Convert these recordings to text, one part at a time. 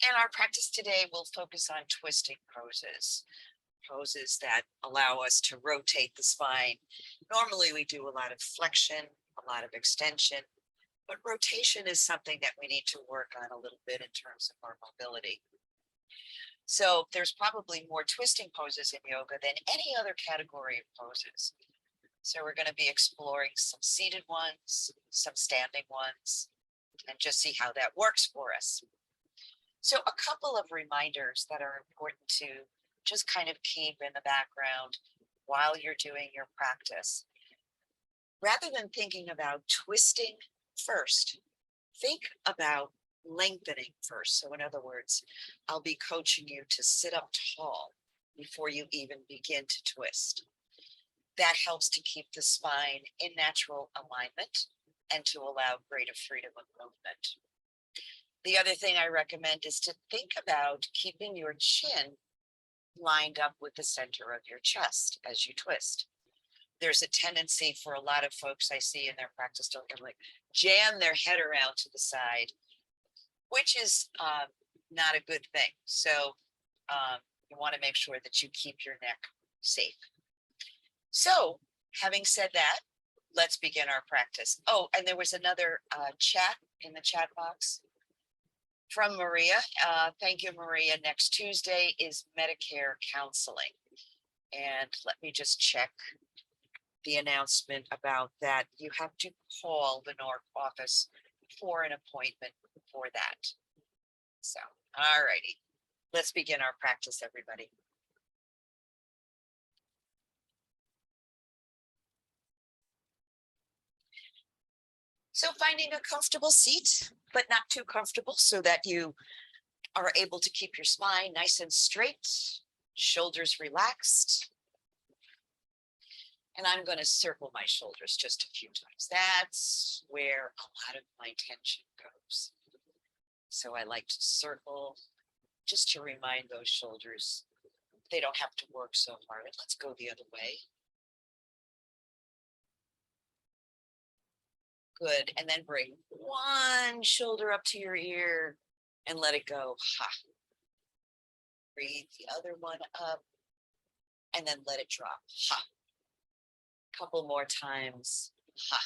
And our practice today will focus on twisting poses, poses that allow us to rotate the spine. Normally, we do a lot of flexion, a lot of extension, but rotation is something that we need to work on a little bit in terms of our mobility. So, there's probably more twisting poses in yoga than any other category of poses. So, we're going to be exploring some seated ones, some standing ones, and just see how that works for us. So, a couple of reminders that are important to just kind of keep in the background while you're doing your practice. Rather than thinking about twisting first, think about lengthening first. So, in other words, I'll be coaching you to sit up tall before you even begin to twist. That helps to keep the spine in natural alignment and to allow greater freedom of movement. The other thing I recommend is to think about keeping your chin lined up with the center of your chest as you twist. There's a tendency for a lot of folks I see in their practice to like jam their head around to the side, which is not a good thing. So you want to make sure that you keep your neck safe. So having said that, let's begin our practice. Oh, and there was another chat in the chat box from Maria. Thank you, Maria. Next Tuesday is Medicare counseling. And let me just check the announcement about that. You have to call the North office for an appointment for that. So, all righty. Let's begin our practice, everybody. So finding a comfortable seat, but not too comfortable so that you are able to keep your spine nice and straight, shoulders relaxed. And I'm going to circle my shoulders just a few times. That's where a lot of my tension goes. So I like to circle just to remind those shoulders they don't have to work so hard. Let's go the other way. Good. And then bring one shoulder up to your ear and let it go. Ha. Breathe the other one up and then let it drop. Ha. Couple more times. Ha.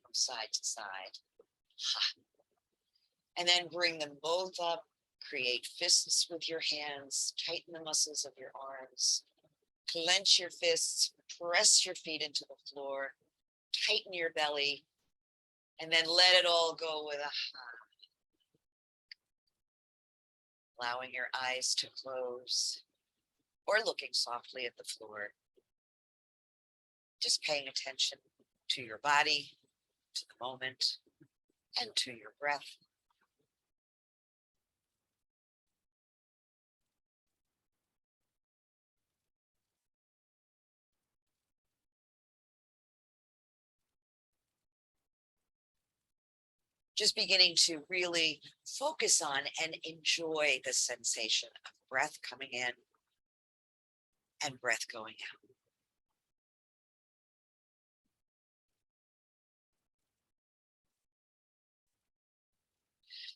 From side to side. Ha. And then bring them both up. Create fists with your hands. Tighten the muscles of your arms. Clench your fists. Press your feet into the floor. Tighten your belly. And then let it all go with a ha. Allowing your eyes to close or looking softly at the floor. Just paying attention to your body, to the moment, and to your breath. Just beginning to really focus on and enjoy the sensation of breath coming in and breath going out.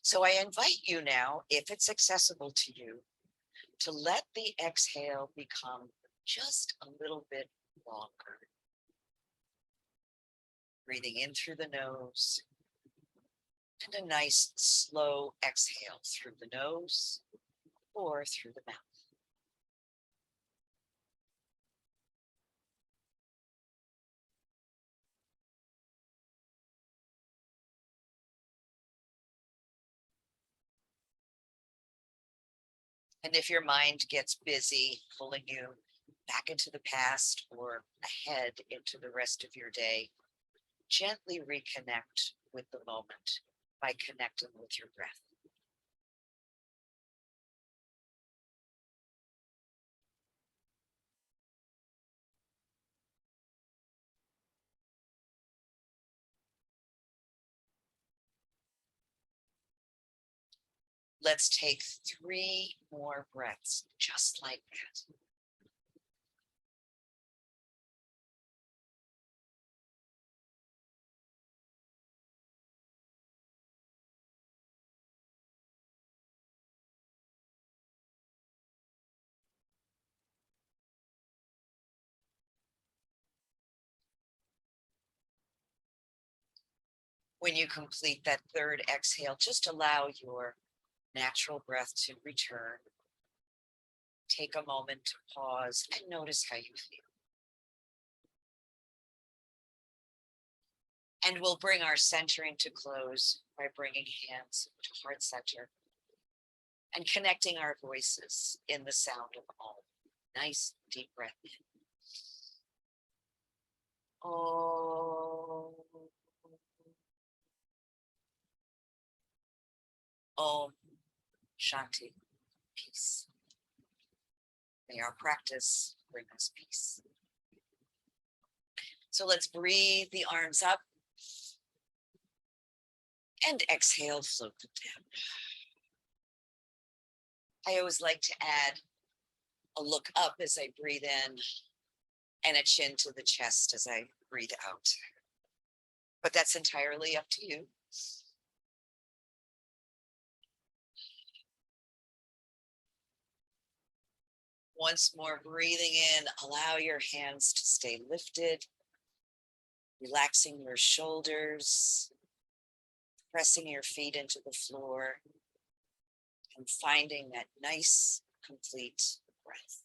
So I invite you now, if it's accessible to you, to let the exhale become just a little bit longer. Breathing in through the nose and a nice slow exhale through the nose or through the mouth. And if your mind gets busy pulling you back into the past or ahead into the rest of your day, gently reconnect with the moment by connecting with your breath. Let's take 3 more breaths, just like that. When you complete that third exhale, just allow your natural breath to return. Take a moment to pause and notice how you feel. And we'll bring our centering to close by bringing hands to heart center and connecting our voices in the sound of Om. Nice deep breath in. Om. Om. Shanti. Peace. May our practice bring us peace. So let's breathe the arms up and exhale, float them down. I always like to add a look up as I breathe in and a chin to the chest as I breathe out. But that's entirely up to you. Once more, breathing in, allow your hands to stay lifted, relaxing your shoulders, pressing your feet into the floor, and finding that nice, complete breath.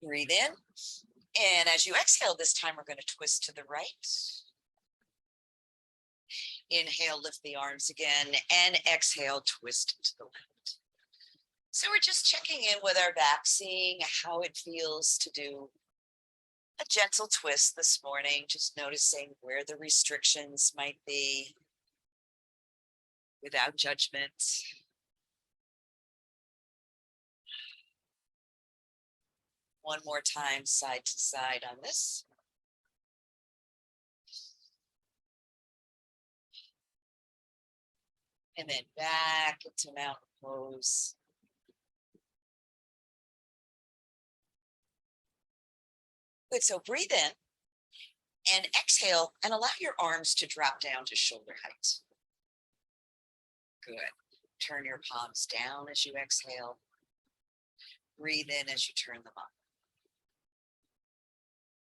Breathe in, and as you exhale this time, we're going to twist to the right. Inhale, lift the arms again, and exhale, twist to the left. So we're just checking in with our back, seeing how it feels to do a gentle twist this morning, just noticing where the restrictions might be without judgment. One more time, side to side on this. And then back into mountain pose. Good, so breathe in and exhale and allow your arms to drop down to shoulder height. Good. Turn your palms down as you exhale. Breathe in as you turn them up.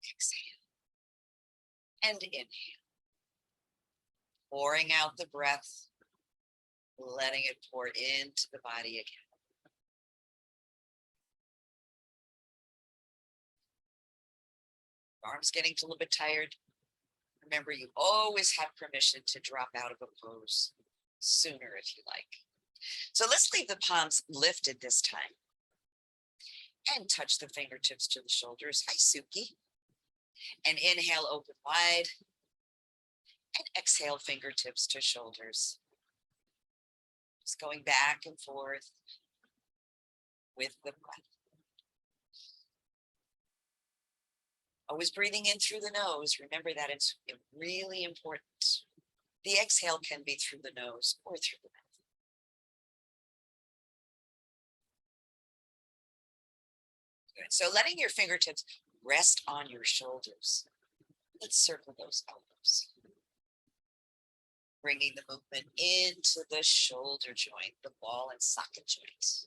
Exhale. And inhale. Pouring out the breath, letting it pour into the body again. Arms getting a little bit tired. Remember, you always have permission to drop out of a pose sooner if you like. So let's leave the palms lifted this time and touch the fingertips to the shoulders. Hi, Suki. And inhale, open wide. And exhale, fingertips to shoulders. Just going back and forth with the breath. Always breathing in through the nose. Remember that it's really important. The exhale can be through the nose or through the mouth. Good. So letting your fingertips rest on your shoulders. Let's circle those elbows. Bringing the movement into the shoulder joint, the ball and socket joints.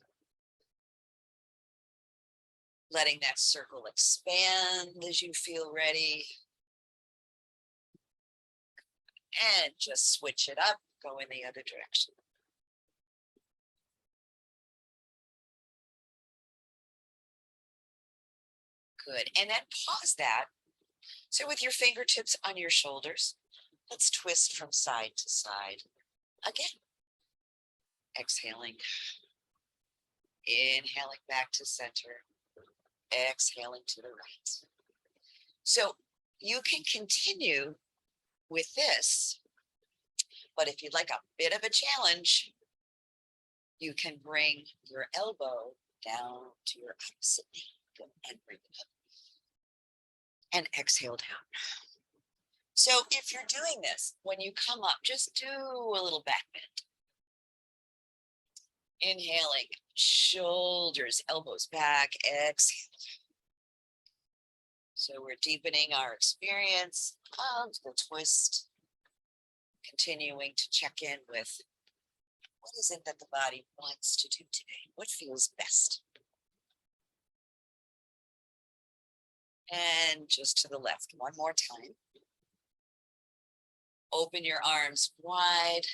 Letting that circle expand as you feel ready. And just switch it up, go in the other direction. Good, and then pause that. So with your fingertips on your shoulders, let's twist from side to side again. Exhaling. Inhaling back to center. Exhaling to the right. So you can continue with this, but if you'd like a bit of a challenge, you can bring your elbow down to your opposite knee and bring it up. And exhale down. So if you're doing this, when you come up, just do a little back bend. Inhaling, shoulders, elbows back, exhale. So we're deepening our experience of the twist, continuing to check in with what is it that the body wants to do today? What feels best? And just to the left, one more time. Open your arms wide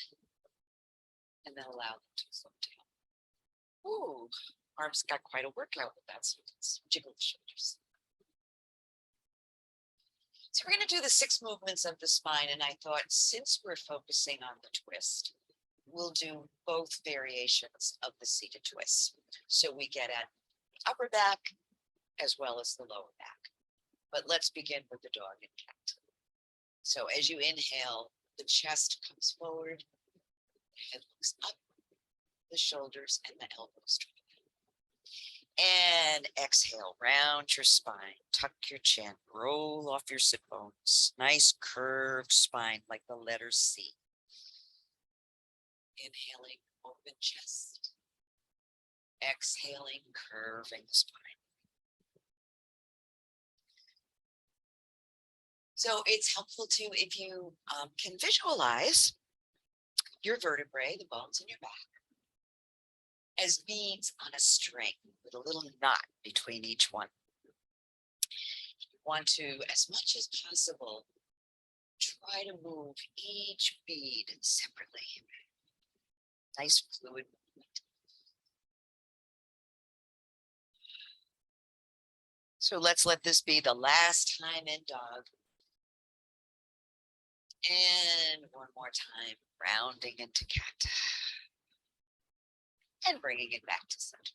and then allow them to float down. Ooh, arms got quite a workout with that. So let's jiggle the shoulders. So we're going to do the 6 movements of the spine. And I thought, since we're focusing on the twist, we'll do both variations of the seated twist. So we get at the upper back as well as the lower back. But let's begin with the dog and cat. So as you inhale, the chest comes forward, the head looks up, the shoulders and the elbows drop. And exhale, round your spine, tuck your chin, roll off your sit bones. Nice curved spine like the letter C. Inhaling, open chest. Exhaling, curving the spine. So it's helpful too if you can visualize your vertebrae, the bones in your back, as beads on a string with a little knot between each one. You want to, as much as possible, try to move each bead separately. Nice fluid movement. So let's let this be the last time in dog. And one more time, rounding into cat. And bringing it back to center.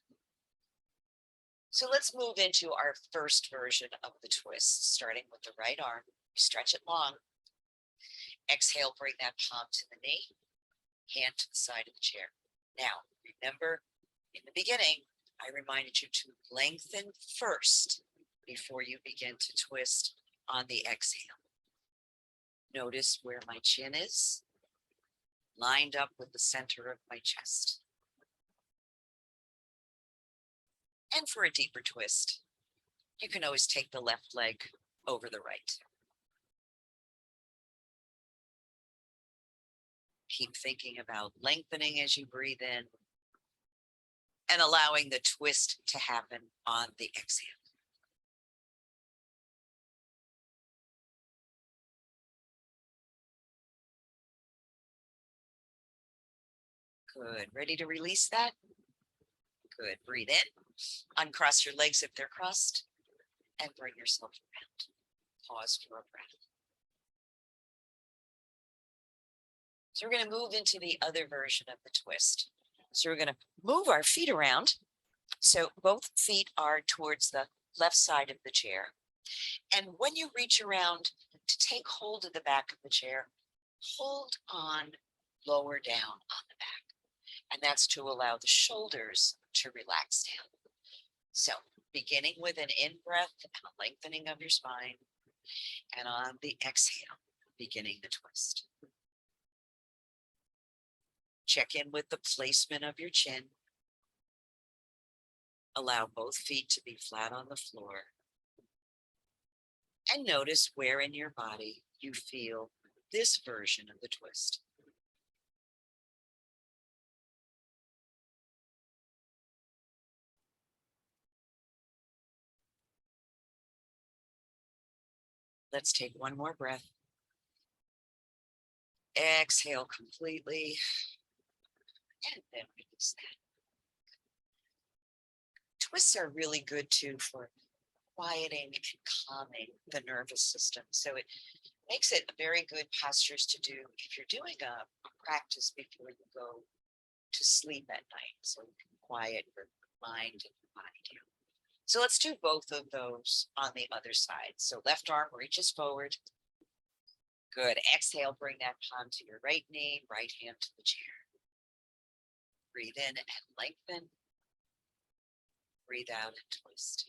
So let's move into our first version of the twist, starting with the right arm. You stretch it long. Exhale, bring that palm to the knee, hand to the side of the chair. Now, remember, in the beginning, I reminded you to lengthen first before you begin to twist on the exhale. Notice where my chin is, lined up with the center of my chest. And for a deeper twist, you can always take the left leg over the right. Keep thinking about lengthening as you breathe in and allowing the twist to happen on the exhale. Good. Ready to release that? Good. Breathe in. Uncross your legs if they're crossed and bring yourself around. Pause for a breath. So we're going to move into the other version of the twist. So we're going to move our feet around. So both feet are towards the left side of the chair. And when you reach around to take hold of the back of the chair, hold on lower down on the back. And that's to allow the shoulders to relax down. So beginning with an in-breath and a lengthening of your spine, and on the exhale, beginning the twist. Check in with the placement of your chin. Allow both feet to be flat on the floor. And notice where in your body you feel this version of the twist. Let's take one more breath. Exhale completely. And then release that. Twists are really good too for quieting and calming the nervous system. So it makes it very good postures to do if you're doing a practice before you go to sleep at night. So you can quiet your mind and your body down. So let's do both of those on the other side. So left arm reaches forward. Good. Exhale, bring that palm to your right knee, right hand to the chair. Breathe in and lengthen. Breathe out and twist.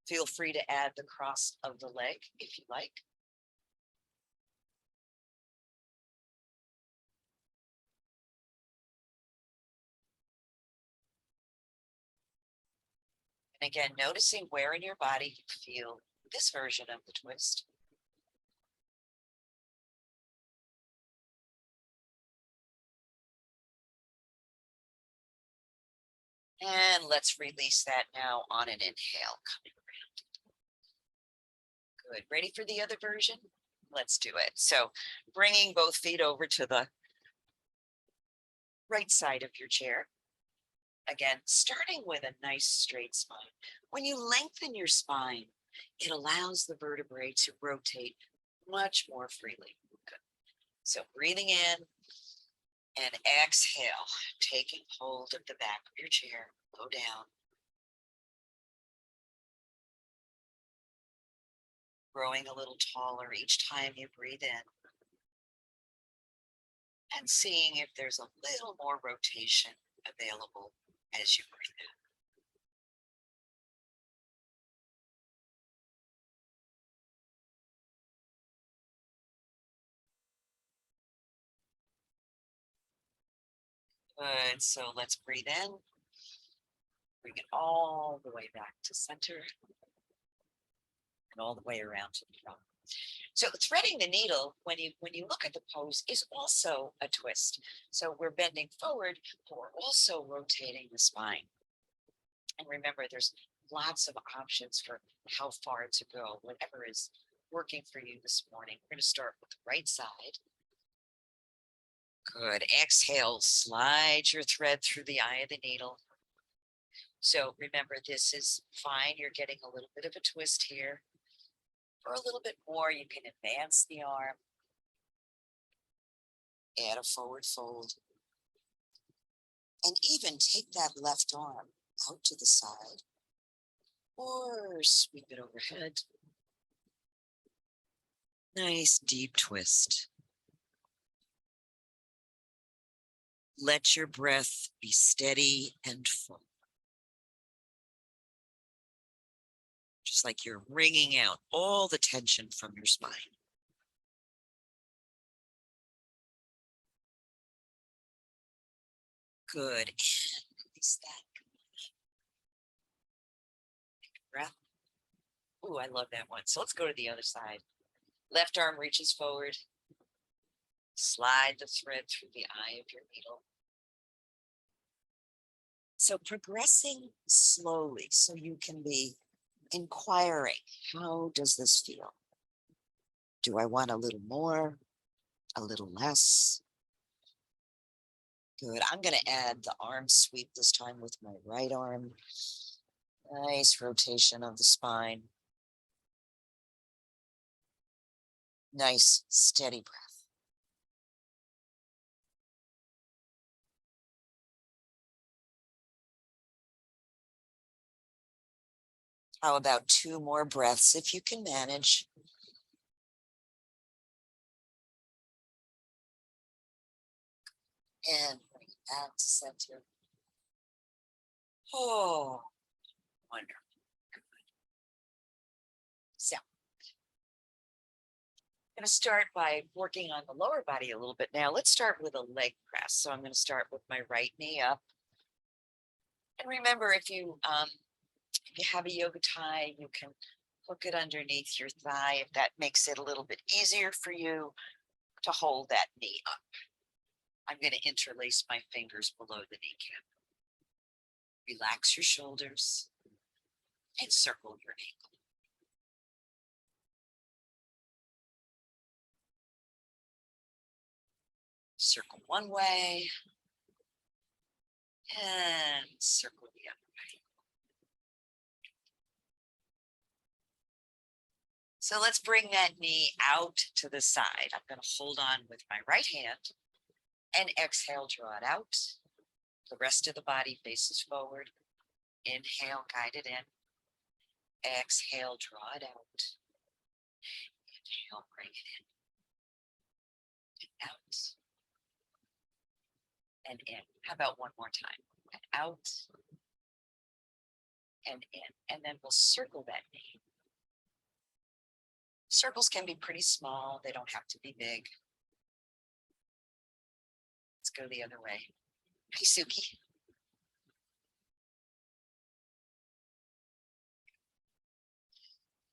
Feel free to add the cross of the leg if you like. And again, noticing where in your body you feel this version of the twist. And let's release that now on an inhale. Coming around. Good. Ready for the other version? Let's do it. So bringing both feet over to the right side of your chair. Again, starting with a nice straight spine. When you lengthen your spine, it allows the vertebrae to rotate much more freely. Good. So breathing in and exhale, taking hold of the back of your chair, go down. Growing a little taller each time you breathe in. And seeing if there's a little more rotation available as you breathe in. Good. So let's breathe in. Bring it all the way back to center and all the way around to the front. So threading the needle, when you look at the pose, is also a twist. So we're bending forward, but we're also rotating the spine. And remember, there's lots of options for how far to go, whatever is working for you this morning. We're going to start with the right side. Good. Exhale, slide your thread through the eye of the needle. So remember, this is fine. You're getting a little bit of a twist here. For a little bit more, you can advance the arm. Add a forward fold. And even take that left arm out to the side or sweep it overhead. Nice deep twist. Let your breath be steady and full. Just like you're wringing out all the tension from your spine. Good. And release that. Take a breath. Ooh, I love that one. So let's go to the other side. Left arm reaches forward. Slide the thread through the eye of your needle. So progressing slowly so you can be inquiring, how does this feel? Do I want a little more, a little less? Good. I'm going to add the arm sweep this time with my right arm. Nice rotation of the spine. Nice steady breath. How about 2 more breaths if you can manage? And bring it back to center. Oh, wonderful. Good. So, I'm going to start by working on the lower body a little bit now. Let's start with a leg press. So I'm going to start with my right knee up. And remember, if you have a yoga tie, you can hook it underneath your thigh if that makes it a little bit easier for you to hold that knee up. I'm going to interlace my fingers below the kneecap. Relax your shoulders and circle your ankle. Circle one way and circle the other way. So let's bring that knee out to the side. I'm going to hold on with my right hand and exhale, draw it out. The rest of the body faces forward. Inhale, guide it in. Exhale, draw it out. Inhale, bring it in. And out. And in. How about one more time? And out. And in. And then we'll circle that knee. Circles can be pretty small. They don't have to be big. Let's go the other way. Hi, Suki.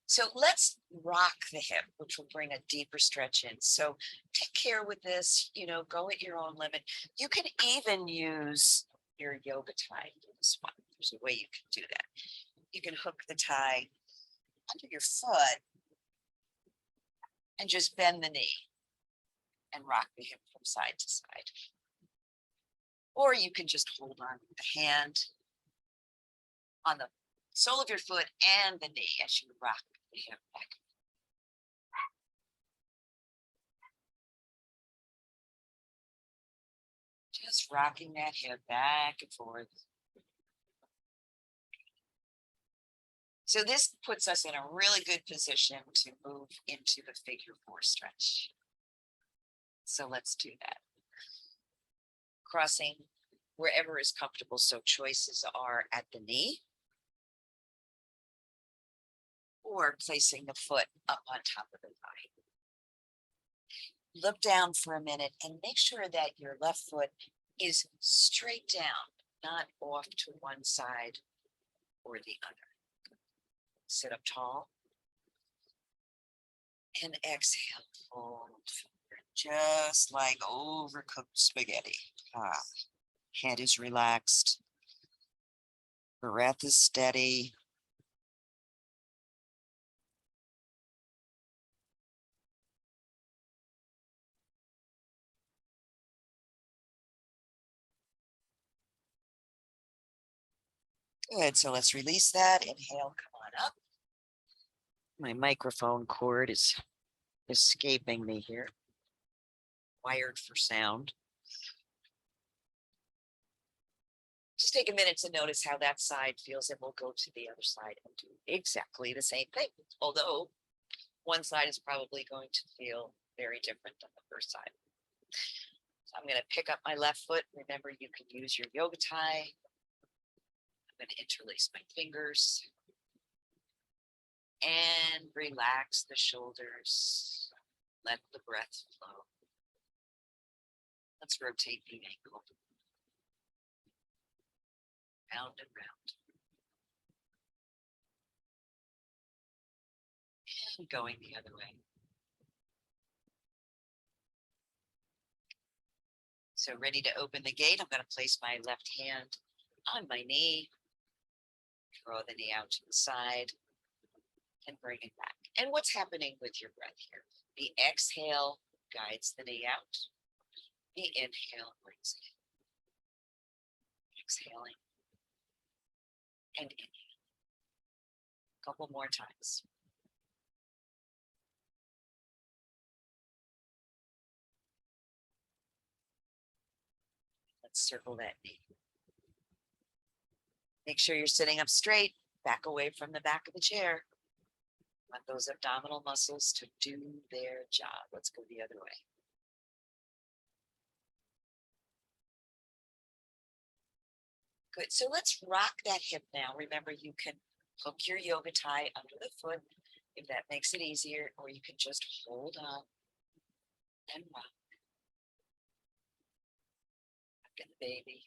So let's rock the hip, which will bring a deeper stretch in. So take care with this, go at your own limit. You can even use your yoga tie to this one. There's a way you can do that. You can hook the tie under your foot and just bend the knee and rock the hip from side to side. Or you can just hold on with the hand on the sole of your foot and the knee as you rock the hip back. Just rocking that hip back and forth. So this puts us in a really good position to move into the figure 4 stretch. So let's do that. Crossing wherever is comfortable. So choices are at the knee or placing the foot up on top of the thigh. Look down for a minute and make sure that your left foot is straight down, not off to one side or the other. Sit up tall and exhale, fold forward, just like overcooked spaghetti. Head is relaxed, breath is steady. Good, so let's release that. Inhale, come on up. My microphone cord is escaping me here. Wired for sound. Just take a minute to notice how that side feels, and we'll go to the other side and do exactly the same thing. Although one side is probably going to feel very different than the first side. So I'm going to pick up my left foot. Remember, you can use your yoga tie. I'm going to interlace my fingers and relax the shoulders. Let the breath flow. Let's rotate the ankle. Round and round. And going the other way. So ready to open the gate, I'm going to place my left hand on my knee. Draw the knee out to the side and bring it back. And what's happening with your breath here? The exhale guides the knee out. The inhale brings it in. Exhaling and inhale. A couple more times. Let's circle that knee. Make sure you're sitting up straight, back away from the back of the chair. Want those abdominal muscles to do their job. Let's go the other way. Good. So let's rock that hip now. Remember, you can hook your yoga tie under the foot if that makes it easier, or you can just hold on and rock. Rock the baby.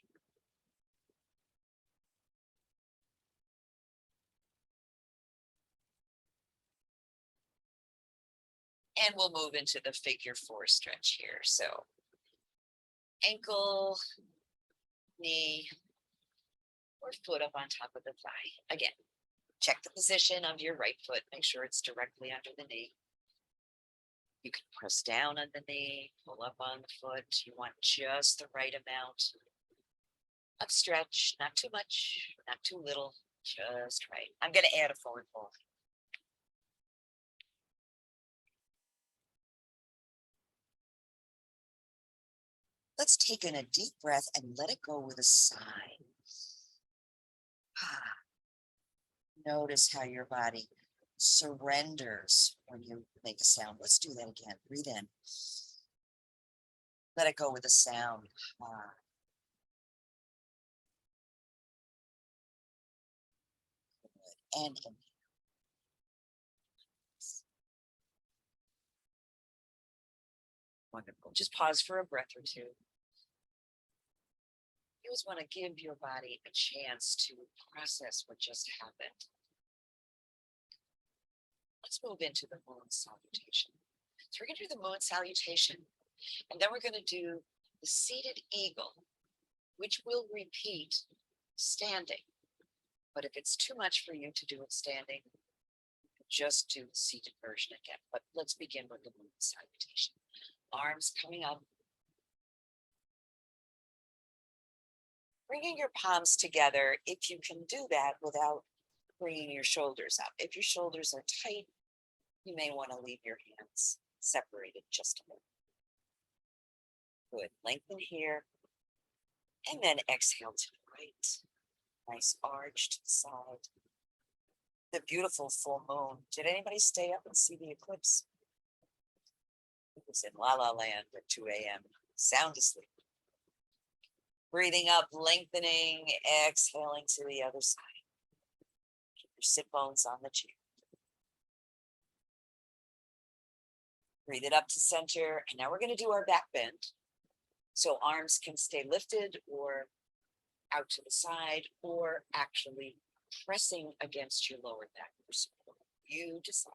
And we'll move into the figure 4 stretch here. So ankle, knee, or foot up on top of the thigh. Again, check the position of your right foot. Make sure it's directly under the knee. You can press down on the knee, pull up on the foot. You want just the right amount of stretch, not too much, not too little, just right. I'm going to add a forward fold. Let's take in a deep breath and let it go with a sigh. Notice how your body surrenders when you make a sound. Let's do that again. Breathe in. Let it go with a sound. And inhale. Wonderful. Just pause for a breath or two. You always want to give your body a chance to process what just happened. Let's move into the moon salutation. So we're going to do the moon salutation, and then we're going to do the seated eagle. which will repeat standing. But if it's too much for you to do it standing, just do the seated version again. But let's begin with the moon salutation. Arms coming up. Bringing your palms together, if you can do that without bringing your shoulders up. If your shoulders are tight, you may want to leave your hands separated just a little. Good. Lengthen here. And then exhale to the right. Nice arch to the side. The beautiful full moon. Did anybody stay up and see the eclipse? It was in La La Land at 2 a.m. Sound asleep. Breathing up, lengthening, exhaling to the other side. Keep your sit bones on the chair. Breathe it up to center. And now we're going to do our back bend. So arms can stay lifted or out to the side, or actually pressing against your lower back for support. You decide.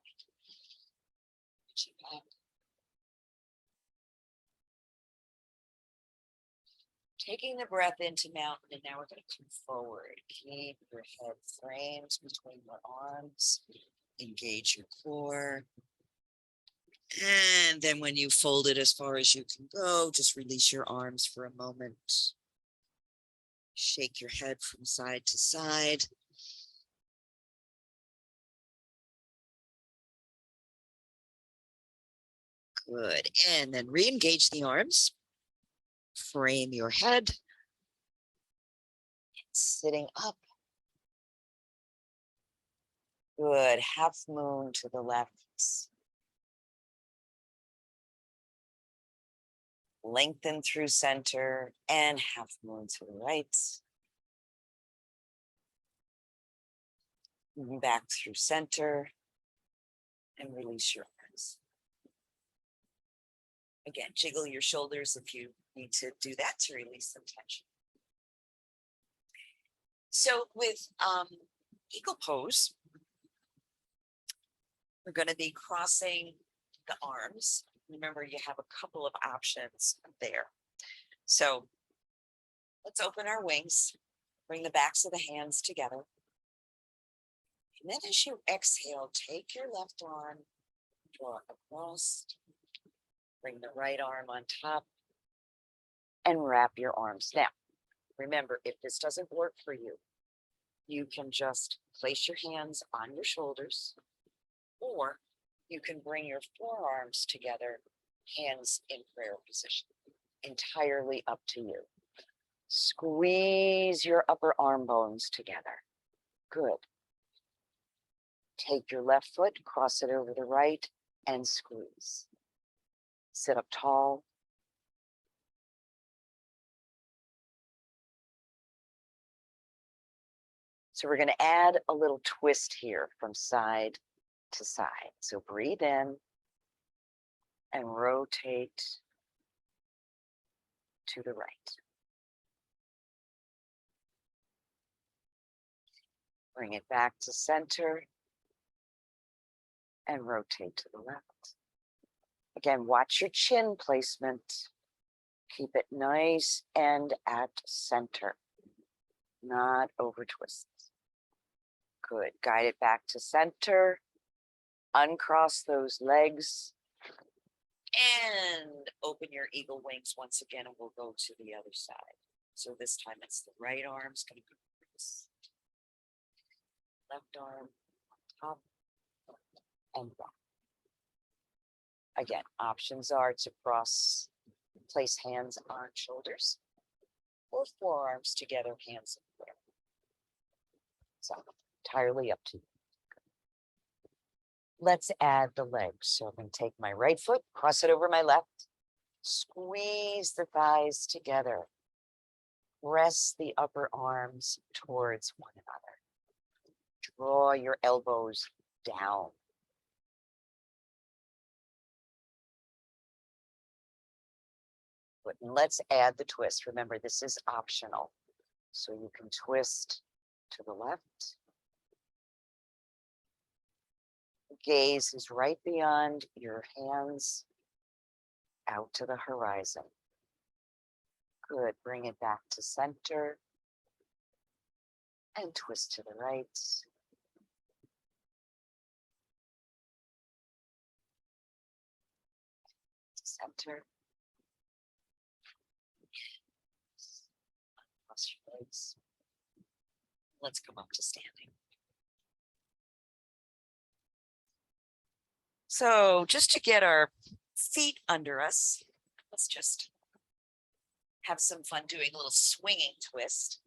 Taking the breath into mountain, and now we're going to come forward. Keep your head framed between your arms. Engage your core. And then when you fold it as far as you can go, just release your arms for a moment. Shake your head from side to side. Good. And then re-engage the arms. Frame your head. Sitting up. Good. Half moon to the left. Lengthen through center and half moon to the right. Back through center and release your arms. Again, jiggle your shoulders if you need to do that to release some tension. So with eagle pose, we're going to be crossing the arms. Remember, you have a couple of options there. So let's open our wings, bring the backs of the hands together. And then as you exhale, take your left arm, draw across, bring the right arm on top, and wrap your arms. Now, remember, if this doesn't work for you, you can just place your hands on your shoulders, or you can bring your forearms together, hands in prayer position. Entirely up to you. Squeeze your upper arm bones together. Good. Take your left foot, cross it over the right, and squeeze. Sit up tall. So we're going to add a little twist here from side to side. So breathe in and rotate to the right. Bring it back to center and rotate to the left. Again, watch your chin placement. Keep it nice and at center, not over twist. Good. Guide it back to center. Uncross those legs. And open your eagle wings once again, and we'll go to the other side. So this time it's the right arm's going to go this. Left arm on top and back. Again, options are to place hands on shoulders or forearms together, hands in prayer. So entirely up to you. Let's add the legs. So I'm going to take my right foot, cross it over my left, squeeze the thighs together, press the upper arms towards one another. Draw your elbows down. Good. And let's add the twist. Remember, this is optional. So you can twist to the left. Gaze is right beyond your hands, out to the horizon. Good. Bring it back to center. And twist to the right. Center. Cross your legs. Let's come up to standing. So just to get our feet under us, let's just have some fun doing a little swinging twist.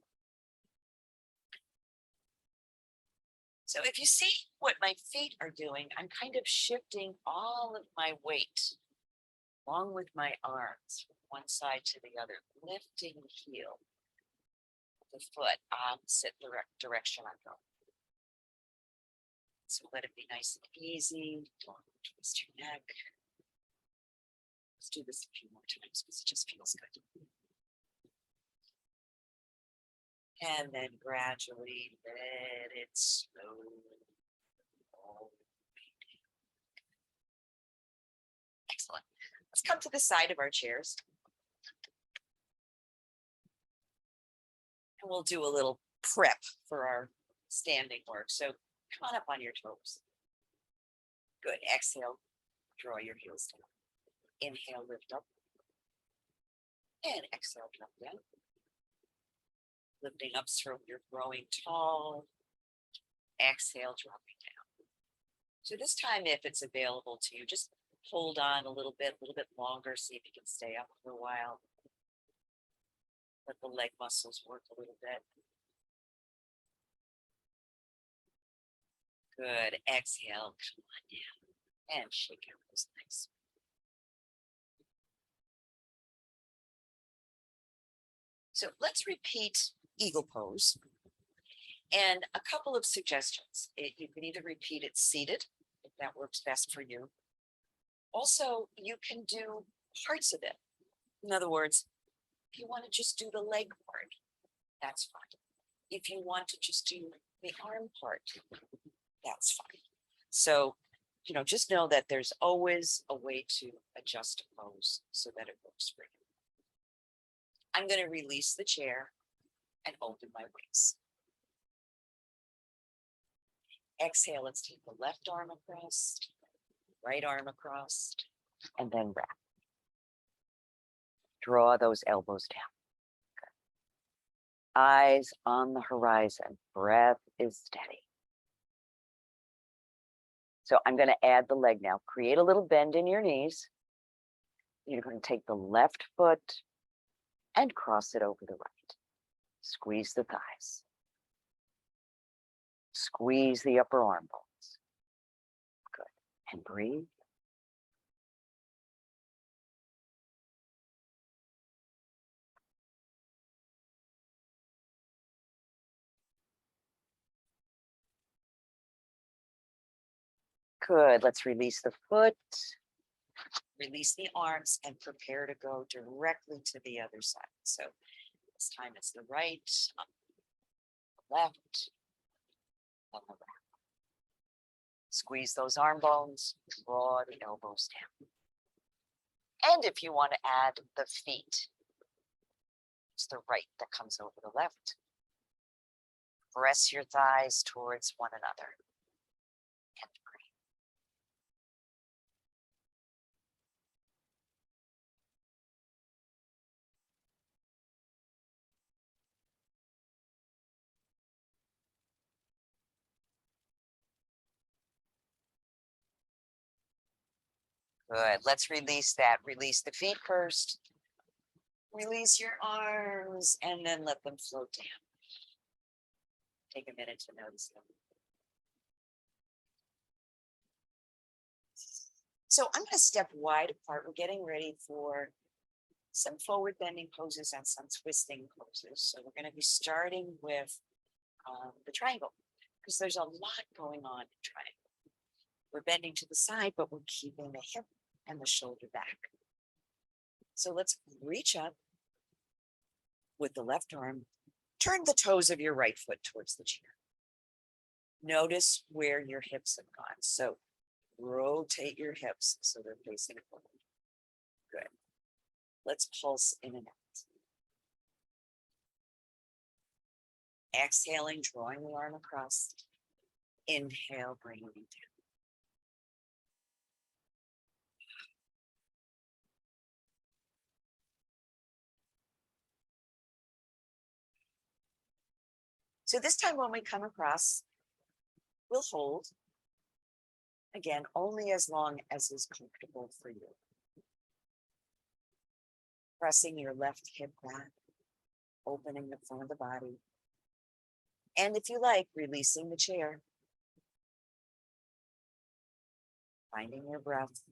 So if you see what my feet are doing, I'm kind of shifting all of my weight along with my arms from one side to the other, lifting the heel, the foot opposite direction I'm going. So let it be nice and easy. Don't twist your neck. Let's do this a few more times because it just feels good. And then gradually let it slowly all the way down. Excellent. Let's come to the side of our chairs. And we'll do a little prep for our standing work. So come on up on your toes. Good. Exhale. Draw your heels down. Inhale, lift up. And exhale, drop down. Lifting up so you're growing tall. Exhale, dropping down. So this time, if it's available to you, just hold on a little bit longer. See if you can stay up for a while. Let the leg muscles work a little bit. Good. Exhale, come on down. And shake out those legs. So let's repeat eagle pose. And a couple of suggestions. You can either repeat it seated, if that works best for you. Also, you can do parts of it. In other words, if you want to just do the leg part, that's fine. If you want to just do the arm part, that's fine. So, just know that there's always a way to adjust a pose so that it works for you. I'm going to release the chair and open my wings. Exhale, let's take the left arm across, right arm across, and then wrap. Draw those elbows down. Good. Eyes on the horizon. Breath is steady. So I'm going to add the leg now. Create a little bend in your knees. You're going to take the left foot and cross it over the right. Squeeze the thighs. Squeeze the upper arm bones. Good. And breathe. Good. Let's release the foot. Release the arms and prepare to go directly to the other side. So this time it's the right, the left, and the right. Squeeze those arm bones, draw the elbows down. And if you want to add the feet, it's the right that comes over the left. Press your thighs towards one another. And breathe. Good. Let's release that. Release the feet first. Release your arms and then let them float down. Take a minute to notice them. So I'm going to step wide apart. We're getting ready for some forward bending poses and some twisting poses. So we're going to be starting with the triangle because there's a lot going on in triangle. We're bending to the side, but we're keeping the hip and the shoulder back. So let's reach up with the left arm. Turn the toes of your right foot towards the chair. Notice where your hips have gone. So rotate your hips so they're facing forward. Good. Let's pulse in and out. Exhaling, drawing the arm across. Inhale, bringing it down. So this time when we come across, we'll hold. Again, only as long as is comfortable for you. Pressing your left hip back, opening the front of the body. And if you like, releasing the chair. Finding your breath.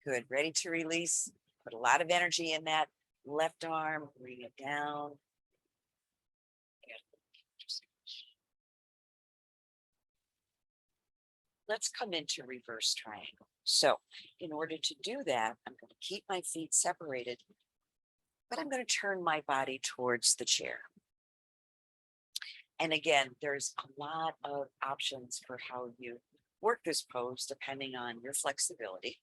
Good, ready to release. Put a lot of energy in that left arm, bring it down. Let's come into reverse triangle. So in order to do that, I'm going to keep my feet separated, but I'm going to turn my body towards the chair. And again, there's a lot of options for how you work this pose depending on your flexibility.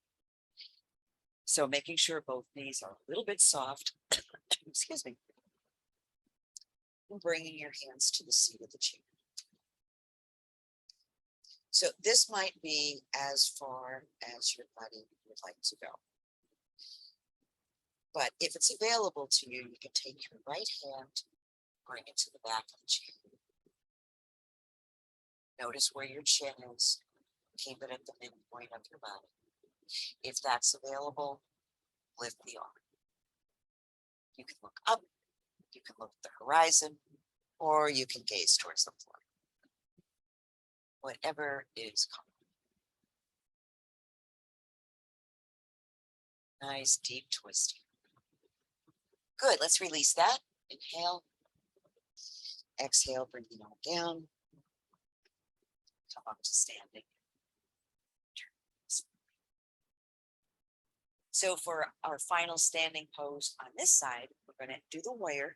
So making sure both knees are a little bit soft, excuse me, and bringing your hands to the seat of the chair. So this might be as far as your body would like to go. But if it's available to you, you can take your right hand, bring it to the back of the chair. Notice where your chin is. Keep it at the midpoint of your body. If that's available, lift the arm. You can look up, you can look at the horizon, or you can gaze towards the floor. Whatever is comfortable. Nice deep twisting. Good, let's release that. Inhale. Exhale, bring the arm down. Come up to standing. So for our final standing pose on this side, we're going to do the warrior,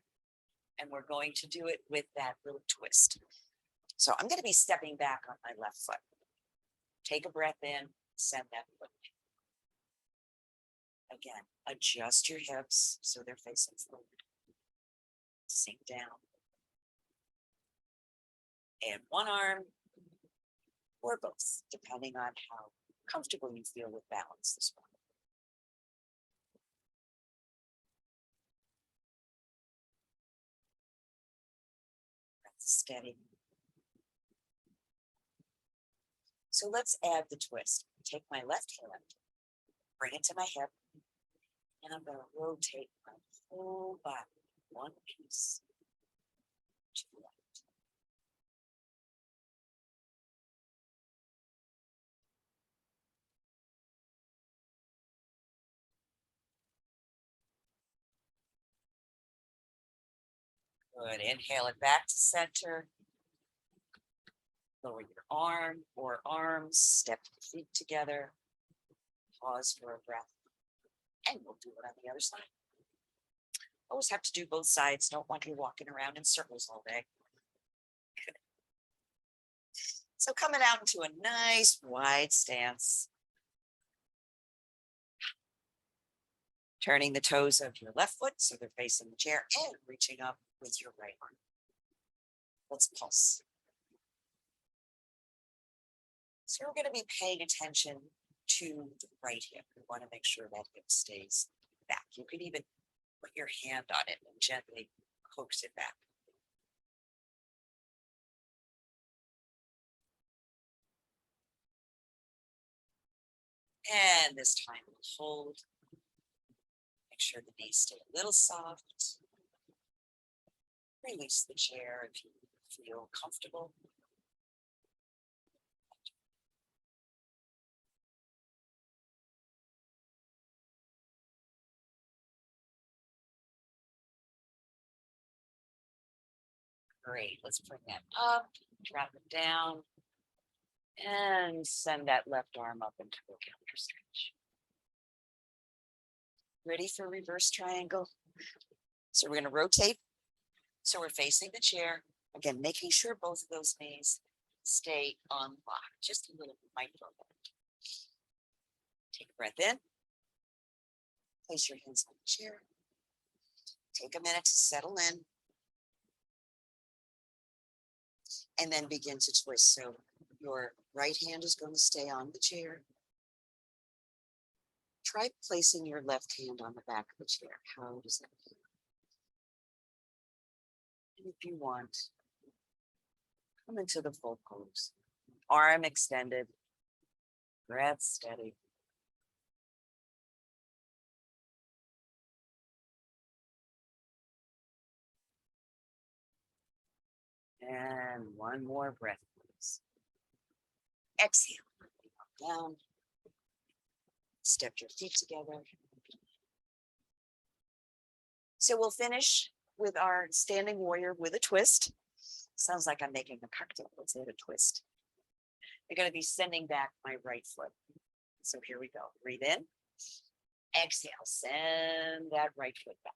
and we're going to do it with that little twist. So I'm going to be stepping back on my left foot. Take a breath in, send that foot in. Again, adjust your hips so they're facing forward. Sink down. And one arm or both, depending on how comfortable you feel with balance this morning. Steady. So let's add the twist. Take my left hand, bring it to my hip, and I'm going to rotate my whole body, one piece to the left. Good. Inhale it back to center. Lower your arm or arms, step the feet together. Pause for a breath. And we'll do it on the other side. Always have to do both sides. Don't want you walking around in circles all day. Good. So coming out into a nice wide stance. Turning the toes of your left foot so they're facing the chair and reaching up with your right arm. Let's pulse. So we're going to be paying attention to the right hip. We want to make sure that hip stays back. You can even put your hand on it and gently coax it back. And this time we'll hold. Make sure the knees stay a little soft. Release the chair if you feel comfortable. Great, let's bring that up, drop it down, and send that left arm up into a counter stretch. Ready for reverse triangle? So we're going to rotate. So we're facing the chair. Again, making sure both of those knees stay on lock, just a little micro. Take a breath in. Place your hands on the chair. Take a minute to settle in. And then begin to twist. So your right hand is going to stay on the chair. Try placing your left hand on the back of the chair. How does that feel? And if you want, come into the full pose. Arm extended. Breath steady. And one more breath, please. Exhale. Down. Step your feet together. So we'll finish with our standing warrior with a twist. Sounds like I'm making a cocktail. Let's add a twist. You're going to be sending back my right foot. So here we go. Breathe in. Exhale. Send that right foot back.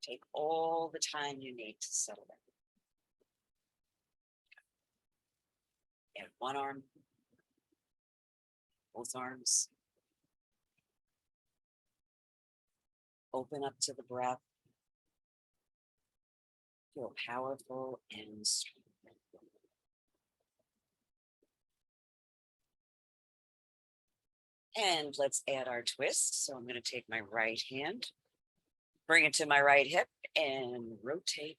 Take all the time you need to settle in. And one arm. Both arms. Open up to the breath. Feel powerful and strong. And let's add our twist. So I'm going to take my right hand, bring it to my right hip, and rotate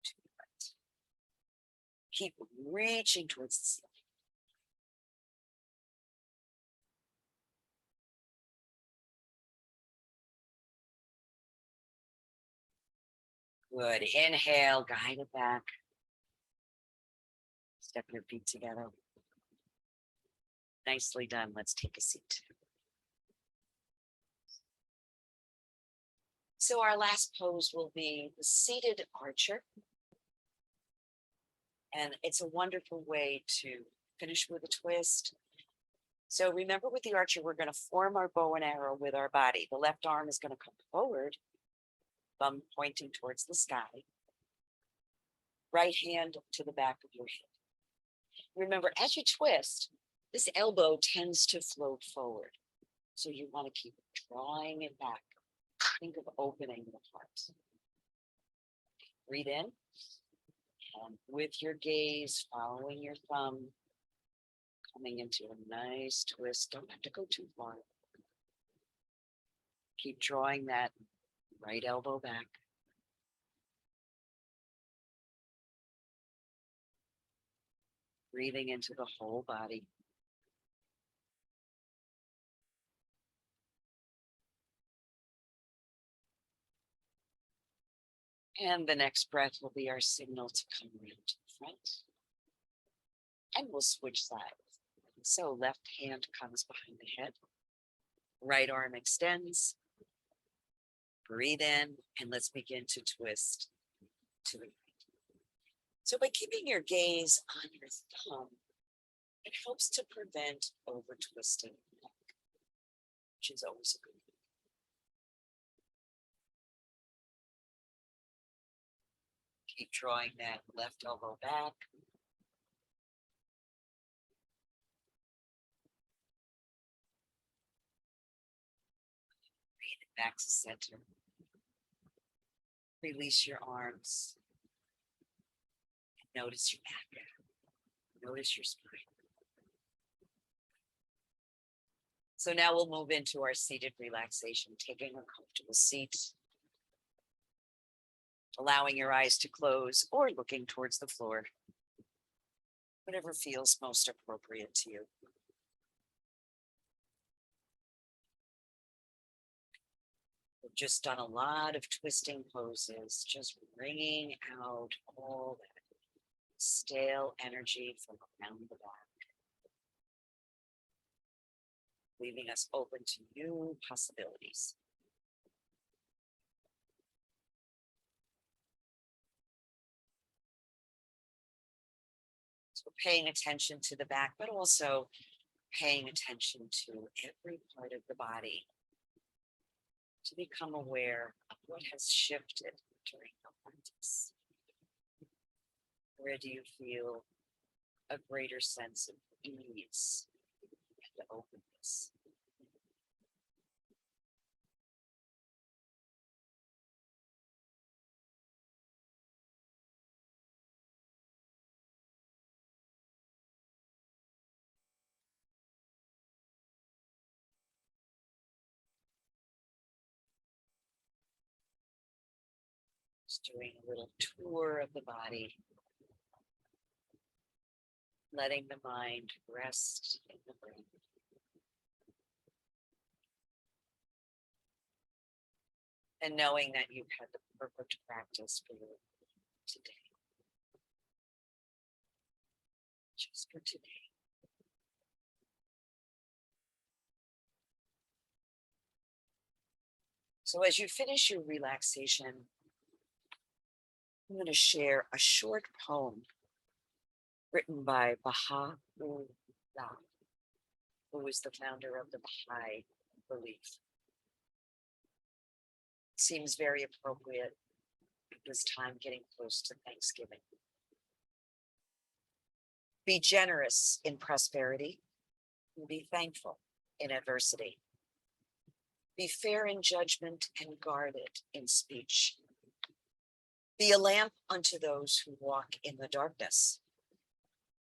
to the right. Keep reaching towards the ceiling. Good. Inhale, guide it back. Step your feet together. Nicely done. Let's take a seat. So our last pose will be the seated archer. And it's a wonderful way to finish with a twist. So remember, with the archer, we're going to form our bow and arrow with our body. The left arm is going to come forward, thumb pointing towards the sky. Right hand to the back of your head. Remember, as you twist, this elbow tends to float forward. So you want to keep drawing it back. Think of opening the heart. Breathe in. And with your gaze, following your thumb, coming into a nice twist. Don't have to go too far. Keep drawing that right elbow back. Breathing into the whole body. And the next breath will be our signal to come around to the front. And we'll switch sides. So left hand comes behind the head. Right arm extends. Breathe in, and let's begin to twist to the right. So by keeping your gaze on your thumb, it helps to prevent over twisting the neck, which is always a good thing. Keep drawing that left elbow back. Breathe it back to center. Release your arms. And notice your back. Notice your spine. So now we'll move into our seated relaxation, taking a comfortable seat, allowing your eyes to close or looking towards the floor, whatever feels most appropriate to you. We've just done a lot of twisting poses, just wringing out all that stale energy from around the back, leaving us open to new possibilities. So paying attention to the back, but also paying attention to every part of the body to become aware of what has shifted during the practice. Where do you feel a greater sense of ease and openness. Just doing a little tour of the body, letting the mind rest in the breath. And knowing that you've had the perfect practice for you today. Just for today. So as you finish your relaxation, I'm going to share a short poem written by Baha'u'llah, who is the founder of the Baha'i belief. Seems very appropriate at this time getting close to Thanksgiving. Be generous in prosperity and be thankful in adversity. Be fair in judgment and guarded in speech. Be a lamp unto those who walk in the darkness.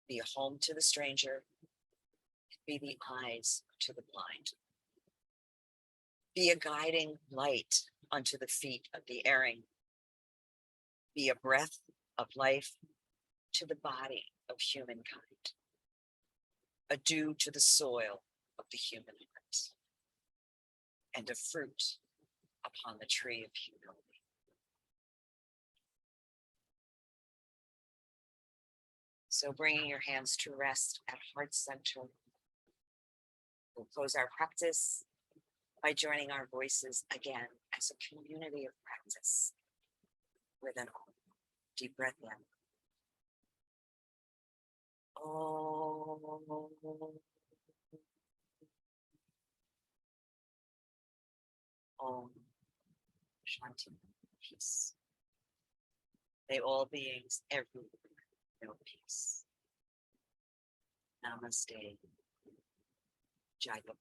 Be a home to the stranger. Be the eyes to the blind. Be a guiding light unto the feet of the erring. Be a breath of life to the body of humankind. A dew to the soil of the human heart. And a fruit upon the tree of humility. So bringing your hands to rest at heart center. We'll close our practice by joining our voices again as a community of practice with an deep breath in. Om. Om. Shanti. Peace. May all beings everywhere know peace. Namaste. Jai Baba.